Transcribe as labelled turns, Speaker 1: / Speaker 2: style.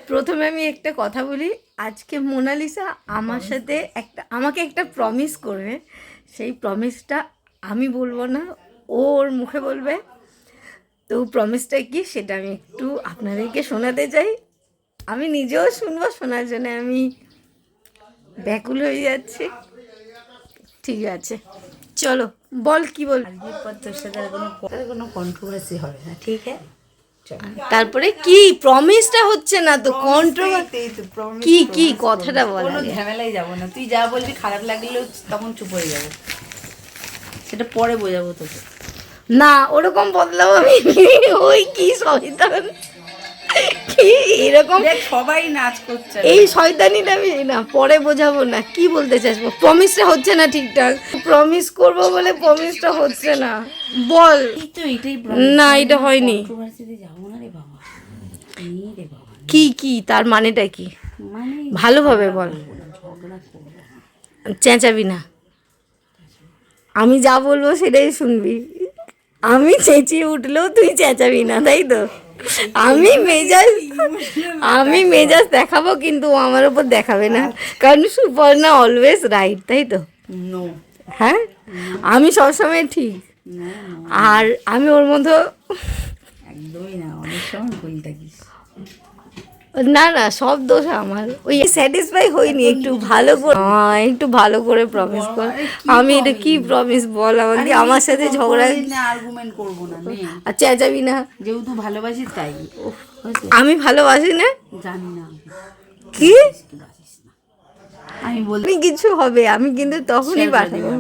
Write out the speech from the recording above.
Speaker 1: প্রথমে আমি একটা কথা বলি, আজকে মোনালিসা আমার সাথে আমাকে একটা প্রমিস করবে। সেই প্রমিসটা আমি বলবো না, ওর মুখে বলবে। তো প্রমিসটা কি সেটা আমি একটু আপনাদেরকে শোনাতে চাই। আমি নিজেও শুনবো, শোনার জন্য আমি ব্যাকুল হয়ে যাচ্ছি। ঠিক আছে, চলো বল কি বল।
Speaker 2: আজকের পর তোর সাথে আর কোনো কন্ট্রোভার্সি হবে না, ঠিক আছে?
Speaker 1: তারপরে কি প্রমিসটা হচ্ছে না তো কন্ট্রোভার্সি কি কি কথাটা বল।
Speaker 2: কোনো ঝামেলায় যাবো না, তুই যা বলবি খারাপ লাগলেও তখন চুপ হয়ে যাবো, সেটা পরে বোঝাবো তোকে।
Speaker 1: না ওরকম বদলাবো আমি, ওই কি শয়তান, কি এরকম
Speaker 2: সবাই নাচ করছে,
Speaker 1: এই শয়তানিটা আমি না পরে বোঝাবো না। কি বলতে চাইবো, প্রমিসটা হচ্ছে না ঠিকঠাক, প্রমিস করবো বলে প্রমিসটা হচ্ছে না, বল। না এটা হয়নি।
Speaker 2: যাবো না রে বাবা, রে বাবা।
Speaker 1: কি কি তার মানেটা কি
Speaker 2: মানে
Speaker 1: ভালোভাবে বল। চেঁচাবি না, আমি যা বলবো সেটাই শুনবি। আমি চেঁচিয়ে উঠলেও তুই চেঁচাবি না, তাই তো? আমি মেজাজ দেখাবো, কিন্তু ও আমার উপর দেখাবে না, কারণ সুপর্ণা অলওয়েজ রাইট, তাই তো? হ্যাঁ, আমি সবসময় ঠিক, আর আমি ওর মধ্যে
Speaker 2: একদমই না, অনেক সময় ভুল থাকিস।
Speaker 1: না না, সব দোষ আমার। ওই স্যাটিসফাই হইনি, একটু ভালো করে, একটু ভালো করে প্রমিস কর। আমি এটা কি প্রমিস বল আমাকে, আমার সাথে ঝগড়া
Speaker 2: আর্গুমেন্ট করবো না,
Speaker 1: আর চেঁচাবি না,
Speaker 2: যেহেতু ভালোবাসি তাই।
Speaker 1: আমি ভালোবাসি না,
Speaker 2: জানি না
Speaker 1: কি
Speaker 2: আমি বলি
Speaker 1: কিছু হবে, আমি কিন্তু তখনই পাঠাবো।